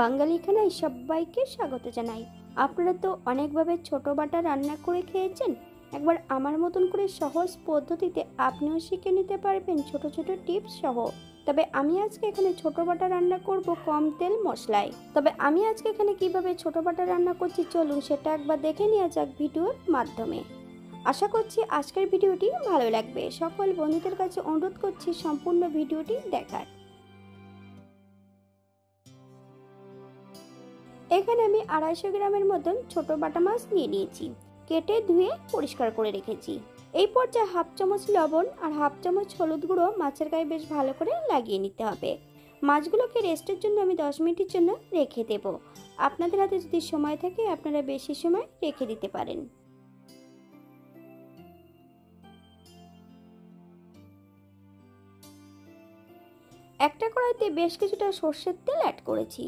বাঙালি খানায় সবাইকে স্বাগত জানাই। আপনারা তো অনেকভাবে ছোট বাটা রান্না করে খেয়েছেন। একবার আমার মতন করে সহজ পদ্ধতিতে আপনিও শিখে নিতে পারবেন ছোট ছোট টিপস সহ। তবে আমি আজকে এখানে ছোট বাটা রান্না করব কম তেল মশলায়। কিভাবে ছোট বাটা রান্না করছি চলুন সেটা একবার দেখে নেওয়া যাক ভিডিওর মাধ্যমে। আশা করছি আজকের ভিডিওটি ভালো লাগবে। সকল বন্ধুদের কাছে অনুরোধ করছি সম্পূর্ণ ভিডিওটি দেখার। এখানে আমি 250 গ্রামের মতন ছোট বাটা মাছ নিয়ে নিয়েছি, কেটে ধুয়ে পরিষ্কার করে রেখেছি। এই পর্যায়ে হাফ চামচ লবণ আর হাফ চামচ হলুদ গুঁড়ো মাছের গায়ে বেশ ভালো করে লাগিয়ে নিতে হবে। মাছগুলোকে রেস্টের জন্য আমি 10 মিনিটের জন্য রেখে দেব। আপনাদের হাতে যদি সময় থাকে আপনারা বেশি সময় রেখে দিতে পারেন। একটা কড়াইতে বেশ কিছুটা সর্ষের তেল অ্যাড করেছি।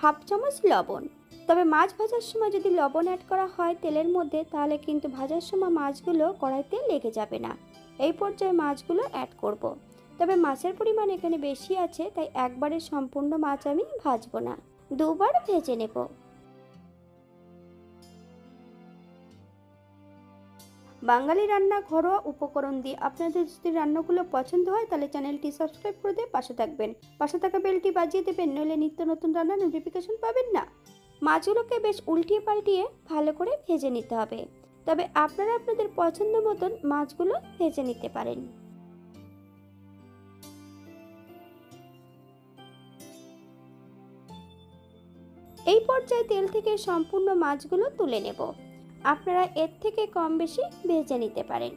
হাফ চামচ লবণ। তবে মাছ ভাজার সময় যদি লবণ অ্যাড করা হয় তেলের মধ্যে তাহলে কিন্তু ভাজার সময় মাছগুলো কড়াইতে লেগে যাবে না। এই পর্যায়ে মাছগুলো অ্যাড করব। তবে মাছের পরিমাণ এখানে বেশি আছে তাই একবারে সম্পূর্ণ মাছ আমি ভাজবো না, দুবার ভেজে নেব। বাঙালি রান্না ঘরোয়া উপকরণ দিয়ে আপনাদের যদি রান্নাগুলো পছন্দ হয় তাহলে চ্যানেলটি সাবস্ক্রাইব করে দিয়ে পাশে থাকবেন। পাশে থাকা বেলটি বাজিয়ে দেবেন, নইলে নিত্য নতুন রান্নার নোটিফিকেশন পাবেন না। মাছগুলোকে বেশ উল্টিয়ে পাল্টিয়ে ভালো করে ভেজে নিতে হবে। তবে আপনারা আপনাদের পছন্দ মতন মাছগুলো ভেজে নিতে পারেন। এই পর্যায়ে তেল থেকে সম্পূর্ণ মাছগুলো তুলে নেব। আপনারা এর থেকে কম বেশি ভেজে নিতে পারেন।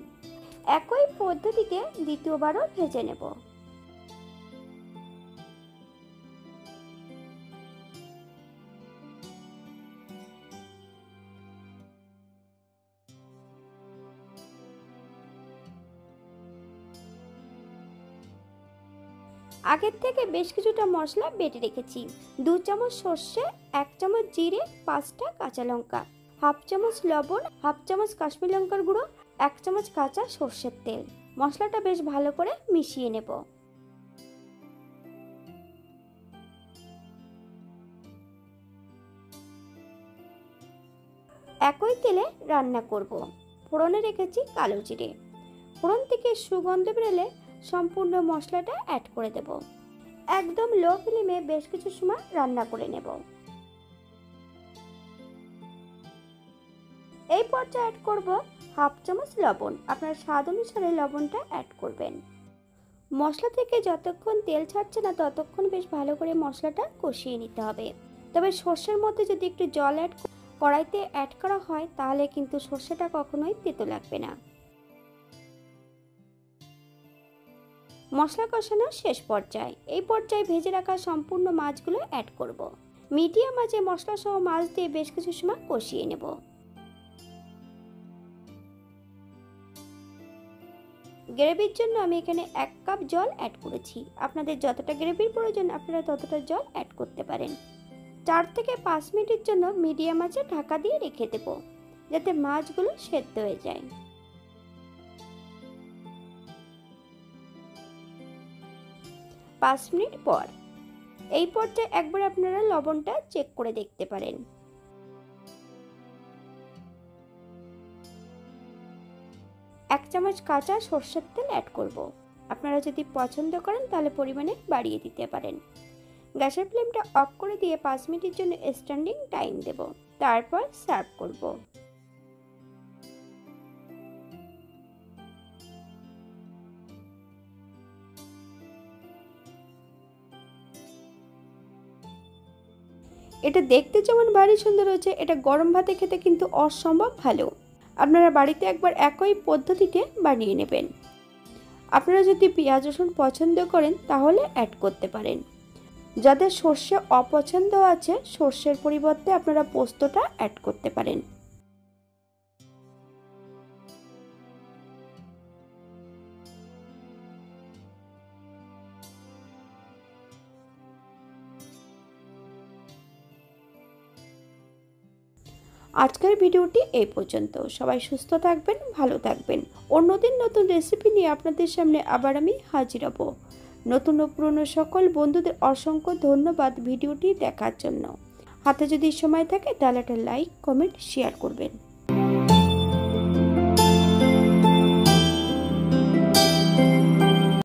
একই পদ্ধতিতে দ্বিতীয়বারও ভেজে নেব। আগের থেকে বেশ কিছুটা মশলা বেটে রেখেছি। 2 চামচ সর্ষে, 1 চামচ জিরে, 5টা কাঁচা লঙ্কা, হাফ চামচ লবণ, হাফ চামচ কাশ্মীরি লঙ্কার গুঁড়ো, 1 চামচ কাঁচা সর্ষের তেল। মশলাটা বেশ ভালো করে মিশিয়ে নেব। একই তেলে রান্না করব। ফোড়নে রেখেছি কালো জিরে। ফোড়ন থেকে সুগন্ধ বেরোলে সম্পূর্ণ মশলাটা অ্যাড করে দেব। একদম লো ফ্লেমে বেশ কিছু সময় রান্না করে নেব। এই পর্যায়ে অ্যাড করব হাফ চামচ লবণ। আপনার স্বাদ অনুসারে লবণটা অ্যাড করবেন। মশলা থেকে যতক্ষণ তেল ছাড়ছে না ততক্ষণ বেশ ভালো করে মশলাটা কষিয়ে নিতে হবে। তবে সর্ষের মধ্যে যদি একটু জল কড়াইতে অ্যাড করা হয় তাহলে কিন্তু সর্ষেটা কখনোই তেতো লাগবে না। মশলা কষানোর শেষ পর্যায়ে এই পর্যায়ে ভেজে রাখা সম্পূর্ণ মাছগুলো অ্যাড করব। মিডিয়াম আঁচে মশলা সহ মাছ দিয়ে বেশ কিছু সময় কষিয়ে নেব। গ্রেভির জন্য আমি এখানে 1 কাপ জল অ্যাড করেছি। আপনাদের যতটা গ্রেভির প্রয়োজন আপনারা ততটা জল অ্যাড করতে পারেন। 4 থেকে 5 মিনিটের জন্য মিডিয়াম আঁচে ঢাকা দিয়ে রেখে দেব, যাতে মাছগুলো সেদ্ধ হয়ে যায়। 5 মিনিট পর এই পর্যায়ে একবার আপনারা লবণটা চেক করে দেখতে পারেন। 1 চামচ কাঁচা সর্ষের তেল অ্যাড করব। আপনারা যদি পছন্দ করেন তাহলে পরিমাণে বাড়িয়ে দিতে পারেন। গ্যাসের ফ্লেমটা অফ করে দিয়ে 5 মিনিটের জন্য স্ট্যান্ডিং টাইম দেব, তারপর সার্ভ করব। এটা দেখতে যেমন ভারী সুন্দর হয়েছে, এটা গরম ভাতে খেতে কিন্তু অসম্ভব ভালো। আপনারা বাড়িতে একবার একই পদ্ধতিতে বানিয়ে নেবেন। আপনারা যদি পেঁয়াজ রসুন পছন্দ করেন তাহলে অ্যাড করতে পারেন। যাদের সর্ষে অপছন্দ আছে সর্ষের পরিবর্তে আপনারা পোস্তটা অ্যাড করতে পারেন। আজকের ভিডিওটি এই পর্যন্ত। সবাই সুস্থ থাকবেন, ভালো থাকবেন। অন্যদিন নতুন রেসিপি নিয়ে আপনাদের সামনে আবার আমি হাজির হব। নতুন ও পুরনো সকল বন্ধুদের অসংখ্য ধন্যবাদ ভিডিওটি দেখার জন্য। হাতে যদি সময় থাকে তাহলে একটা লাইক, কমেন্ট, শেয়ার করবেন।